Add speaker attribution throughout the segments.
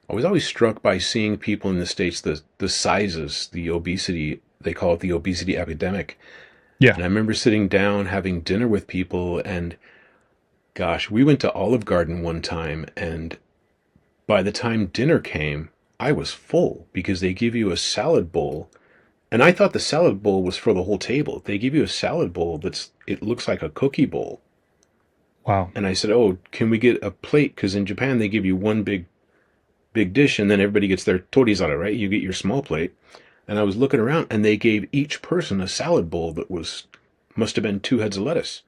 Speaker 1: I was always struck by seeing people in the States, the sizes, the obesity, they call it the obesity epidemic.
Speaker 2: Yeah.
Speaker 1: And I remember sitting down having dinner with people, and gosh, we went to Olive Garden one time, and by the time dinner came, I was full because they give you a salad bowl. And I thought the salad bowl was for the whole table. They give you a salad bowl it looks like a cookie bowl.
Speaker 2: Wow.
Speaker 1: And I said, "Oh, can we get a plate?" Because in Japan they give you one big dish, and then everybody gets their torizara, right? You get your small plate. And I was looking around, and they gave each person a salad bowl that was must have been two heads of lettuce.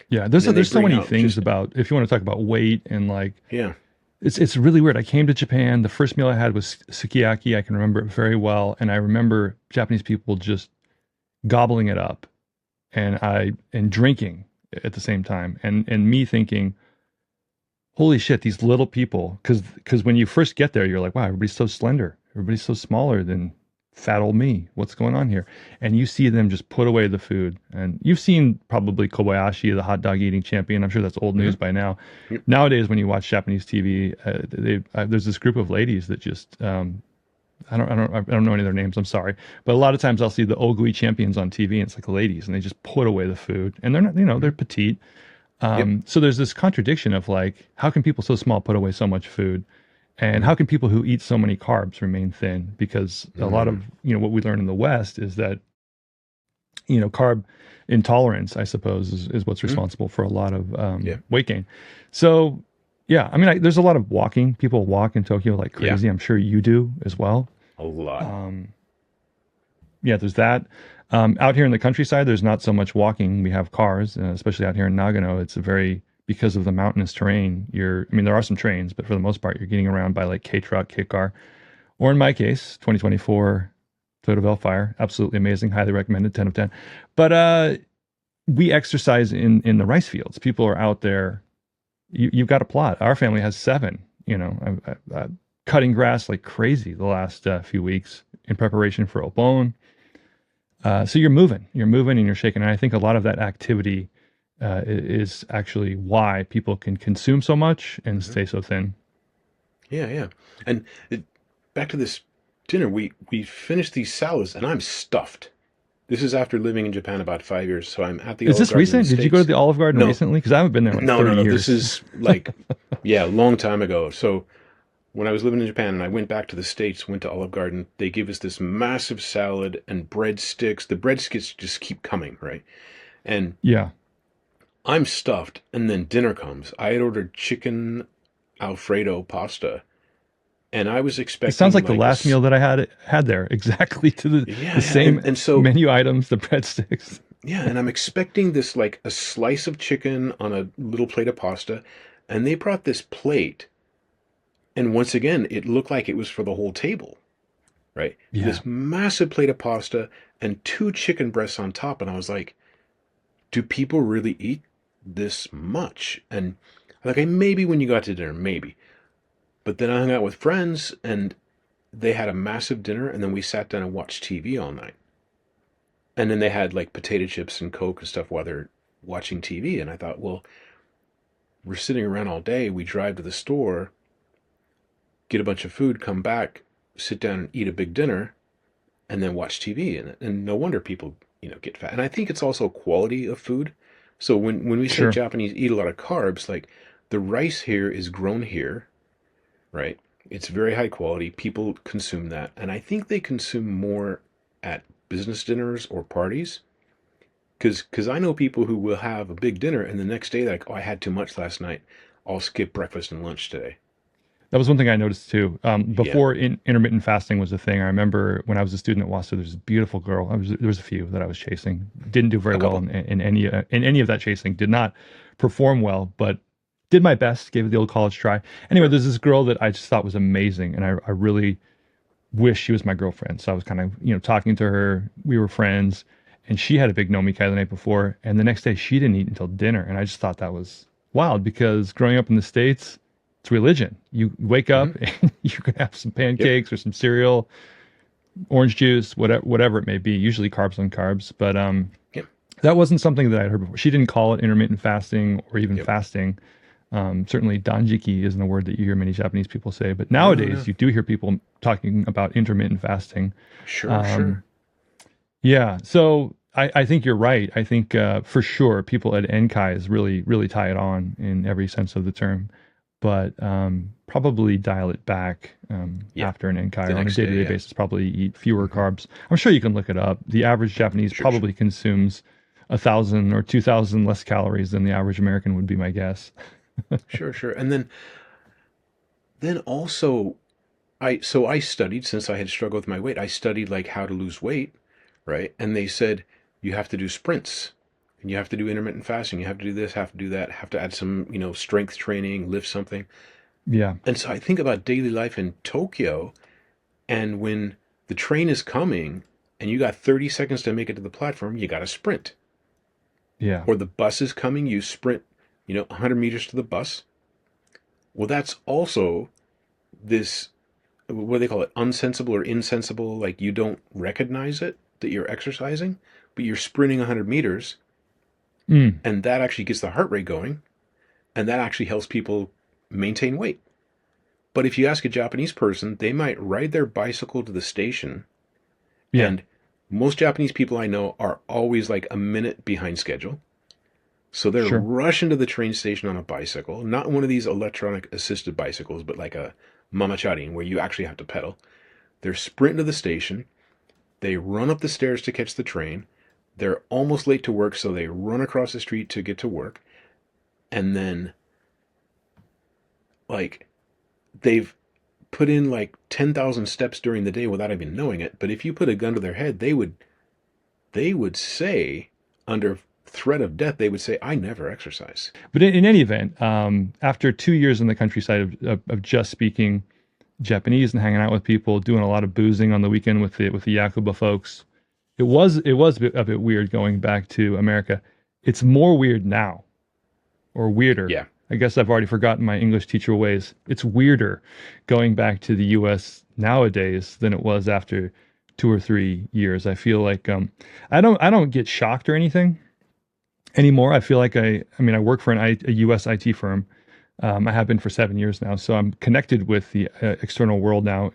Speaker 2: Yeah.
Speaker 1: And then they
Speaker 2: There's so
Speaker 1: bring
Speaker 2: many
Speaker 1: out
Speaker 2: things
Speaker 1: just
Speaker 2: about, if you want to talk about weight and like,
Speaker 1: yeah,
Speaker 2: it's really weird. I came to Japan. The first meal I had was sukiyaki. I can remember it very well, and I remember Japanese people just gobbling it up, and drinking at the same time, and me thinking, holy shit, these little people. Because when you first get there, you're like, wow, everybody's so slender. Everybody's so smaller than fat old me. What's going on here? And you see them just put away the food. And you've seen probably Kobayashi, the hot dog eating champion. I'm sure that's old news
Speaker 1: mm-hmm,
Speaker 2: by now.
Speaker 1: yep,
Speaker 2: Nowadays, when you watch Japanese TV, there's this group of ladies that just I don't know any of their names. I'm sorry, but a lot of times I'll see the Ogui champions on TV, and it's like ladies, and they just put away the food, and they're not,
Speaker 1: mm-hmm,
Speaker 2: they're petite.
Speaker 1: yep,
Speaker 2: So there's this contradiction of like, how can people so small put away so much food? And
Speaker 1: mm-hmm,
Speaker 2: how can people who eat so many carbs remain thin? Because a lot
Speaker 1: mm-hmm,
Speaker 2: of, what we learn in the West is that, carb intolerance, I suppose, is what's
Speaker 1: mm-hmm,
Speaker 2: responsible for a lot of
Speaker 1: yeah,
Speaker 2: weight gain. So, yeah, I mean, there's a lot of walking. People walk in Tokyo like
Speaker 1: yeah,
Speaker 2: crazy. I'm sure you do as well.
Speaker 1: a lot.
Speaker 2: Um, yeah, there's that. Out here in the countryside, there's not so much walking. We have cars, especially out here in Nagano. It's a very, because of the mountainous terrain, I mean, there are some trains, but for the most part, you're getting around by like K truck, K car, or in my case, 2024 Toyota Velfire. Absolutely amazing. Highly recommended. 10 of 10. But we exercise in the rice fields. People are out there. You've got a plot. Our family has seven. Cutting grass like crazy the last few weeks in preparation for Obon. So you're moving and you're shaking. And I think a lot of that activity is actually why people can consume so much and
Speaker 1: Mm-hmm.
Speaker 2: stay so thin.
Speaker 1: Yeah, yeah. And back to this dinner, we finished these salads, and I'm stuffed. This is after living in Japan about 5 years, so I'm at the
Speaker 2: Is
Speaker 1: Olive
Speaker 2: this
Speaker 1: Garden in the
Speaker 2: recent? Did you go to
Speaker 1: States.
Speaker 2: the Olive Garden
Speaker 1: No,
Speaker 2: recently? Because I haven't been there in like
Speaker 1: no, no,
Speaker 2: 30
Speaker 1: no. This
Speaker 2: years.
Speaker 1: is like, yeah, a long time ago. So when I was living in Japan and I went back to the States, went to Olive Garden, they give us this massive salad and breadsticks. The breadsticks just keep coming, right? And
Speaker 2: Yeah.
Speaker 1: I'm stuffed, and then dinner comes. I had ordered chicken Alfredo pasta, and I was
Speaker 2: It sounds
Speaker 1: expecting
Speaker 2: like the
Speaker 1: like
Speaker 2: last meal that I had there, exactly to
Speaker 1: yeah,
Speaker 2: the
Speaker 1: yeah,
Speaker 2: same
Speaker 1: and so
Speaker 2: menu items, the breadsticks.
Speaker 1: yeah, and I'm expecting this like a slice of chicken on a little plate of pasta, and they brought this plate, and once again, it looked like it was for the whole table, right?
Speaker 2: Yeah.
Speaker 1: This massive plate of pasta and two chicken breasts on top, and I was like, do people really eat this much? And like, maybe when you got to dinner, maybe. But then I hung out with friends, and they had a massive dinner, and then we sat down and watched TV all night. And then they had like potato chips and Coke and stuff while they're watching TV. And I thought, well, we're sitting around all day. We drive to the store, get a bunch of food, come back, sit down and eat a big dinner, and then watch TV. And no wonder people, get fat. And I think it's also quality of food. So when we say
Speaker 2: Sure.
Speaker 1: Japanese eat a lot of carbs, like the rice here is grown here, right? It's very high quality. People consume that. And I think they consume more at business dinners or parties. Because I know people who will have a big dinner and the next day they're like, oh, I had too much last night. I'll skip breakfast and lunch today.
Speaker 2: That was one thing I noticed too.
Speaker 1: Yeah.
Speaker 2: Before intermittent fasting was a thing, I remember when I was a student at Wassa, there was a beautiful girl. There was a few that I was chasing. Didn't do very
Speaker 1: A
Speaker 2: well
Speaker 1: couple.
Speaker 2: in any of that chasing. Did not perform well, but did my best. Gave it the old college try. Anyway,
Speaker 1: Sure.
Speaker 2: there's this girl that I just thought was amazing, and I really wish she was my girlfriend. So I was kind of talking to her. We were friends, and she had a big nomikai the night before, and the next day she didn't eat until dinner, and I just thought that was wild because growing up in the States, it's religion. You wake up
Speaker 1: Hmm.
Speaker 2: and you can have some
Speaker 1: Yep.
Speaker 2: pancakes or some cereal, orange juice, whatever it may be. Usually carbs on carbs, but
Speaker 1: Yep.
Speaker 2: that wasn't something that I'd heard before. She didn't call it intermittent fasting or even
Speaker 1: Yep.
Speaker 2: fasting. Certainly, danjiki isn't a word that you hear many Japanese people say, but
Speaker 1: No, no.
Speaker 2: nowadays you do hear people talking about intermittent fasting.
Speaker 1: Sure,
Speaker 2: Um,
Speaker 1: sure.
Speaker 2: yeah, so I think you're right. I think for sure people at Enkai's really tie it on in every sense of the term, but probably dial it back
Speaker 1: Yeah.
Speaker 2: after an Enkai
Speaker 1: The
Speaker 2: or on a
Speaker 1: next day,
Speaker 2: day-to-day
Speaker 1: yeah.
Speaker 2: basis. Probably eat fewer
Speaker 1: Hmm.
Speaker 2: carbs. I'm sure you can look it up. The average Japanese
Speaker 1: Sure, sure.
Speaker 2: probably consumes 1,000 or 2,000 less calories than the average American would be my guess.
Speaker 1: Sure, sure. And then also I studied since I had struggled with my weight. I studied like how to lose weight, right? And they said you have to do sprints and you have to do intermittent fasting. You have to do this, have to do that, have to add some, strength training, lift something.
Speaker 2: Yeah,
Speaker 1: And so I think about daily life in Tokyo and when the train is coming and you got 30 seconds to make it to the platform, you got to sprint.
Speaker 2: yeah,
Speaker 1: Or the bus is coming, you sprint, 100 meters to the bus. Well, that's also this, what do they call it, unsensible or insensible, like you don't recognize it that you're exercising, but you're sprinting 100 meters,
Speaker 2: mm,
Speaker 1: and that actually gets the heart rate going, and that actually helps people maintain weight. But if you ask a Japanese person, they might ride their bicycle to the station,
Speaker 2: yeah,
Speaker 1: and most Japanese people I know are always like a minute behind schedule. So they're
Speaker 2: sure,
Speaker 1: rushing to the train station on a bicycle, not one of these electronic assisted bicycles, but like a mamacharin where you actually have to pedal. They're sprinting to the station. They run up the stairs to catch the train. They're almost late to work, so they run across the street to get to work. And then, like, they've put in like 10,000 steps during the day without even knowing it. But if you put a gun to their head, they would say, under threat of death, they would say, I never exercise.
Speaker 2: but in any event, after 2 years in the countryside of just speaking Japanese and hanging out with people, doing a lot of boozing on the weekend with the Yakuba folks, it was a bit weird going back to America. It's more weird now, or weirder.
Speaker 1: Yeah.
Speaker 2: I guess I've already forgotten my English teacher ways. It's weirder going back to the U.S. nowadays than it was after 2 or 3 years. I feel like I don't get shocked or anything anymore. I feel like I work for a U.S. IT firm. I have been for 7 years now, so I'm connected with the external world now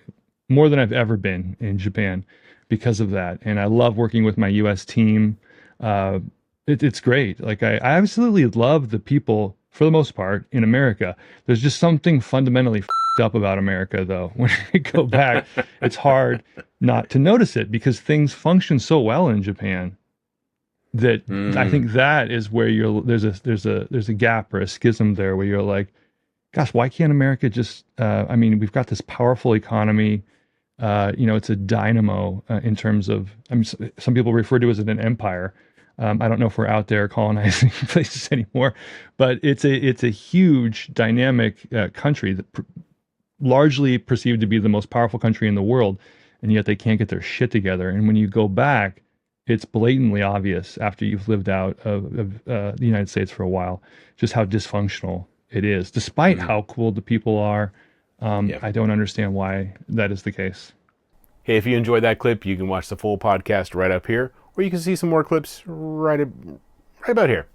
Speaker 2: more than I've ever been in Japan because of that. And I love working with my U.S. team. Uh, it's great. Like I absolutely love the people for the most part in America. There's just something fundamentally up about America, though. When I go back, it's hard not to notice it because things function so well in Japan that I
Speaker 1: Mm,
Speaker 2: think that is where there's a gap or a schism there where you're like, gosh, why can't America just? We've got this powerful economy. It's a dynamo in terms of. Some people refer to it as an empire. I don't know if we're out there colonizing places anymore, but it's a huge dynamic country that largely perceived to be the most powerful country in the world, and yet they can't get their shit together. And when you go back, it's blatantly obvious after you've lived out of the United States for a while just how dysfunctional it is, despite
Speaker 1: mhm.
Speaker 2: how cool the people are.
Speaker 1: Yeah.
Speaker 2: I don't understand why that is the case.
Speaker 1: Hey, if you enjoyed that clip, you can watch the full podcast right up here, or you can see some more clips right about here.